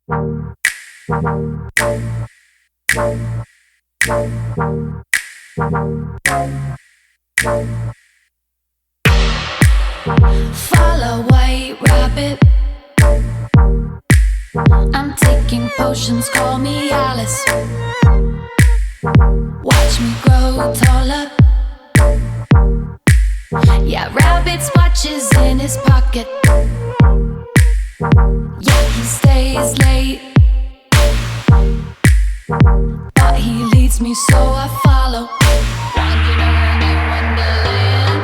Follow white rabbit. I'm taking potions, call me Alice. Watch me grow taller. Yeah, rabbit's watches in his pocket. Yeah, he stays late, but he leads me so I follow. Wandering around in Wonderland,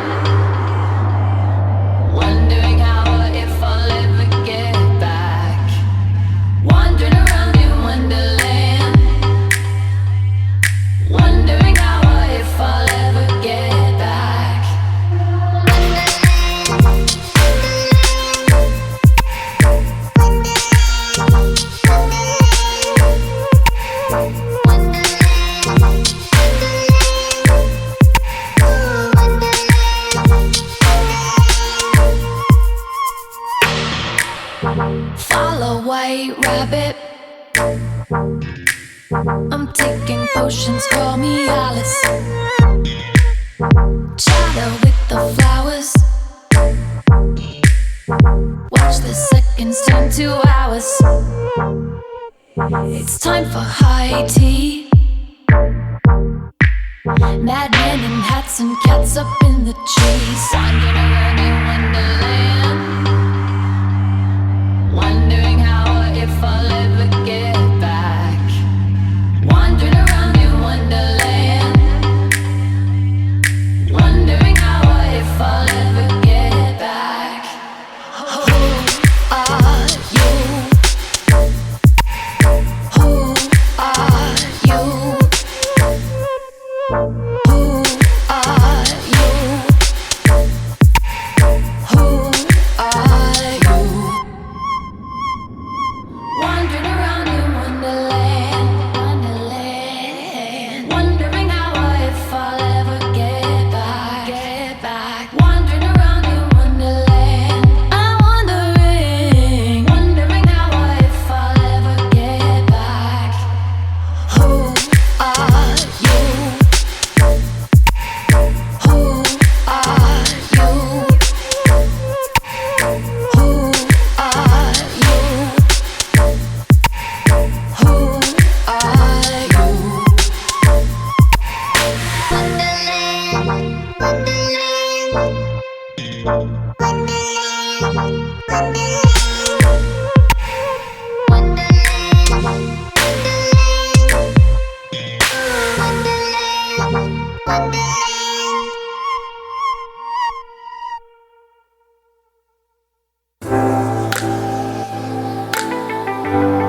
wondering how or if I'll ever get back. Wandering around in Wonderland, wondering how or if I'll ever get back. Follow white rabbit. I'm taking potions, call me Alice. Chatter with the flowers. Watch the seconds turn to hours. It's time for high tea. Madmen in hats and cats up in the trees. Wandering around in Wonderland, wondering how or if I'll ever get back. Wandering around in Wonderland, wondering how or if I'll ever get back. Who are you? Who are you? Who are you? Who are you? Wandering around in Wonderland, Wonderland, wondering how or if I'll ever get back. Wandering around in Wonderland, I'm wondering how or if I'll ever get back. Who are you? Who are you? Who are you? Who are you? Wonderland.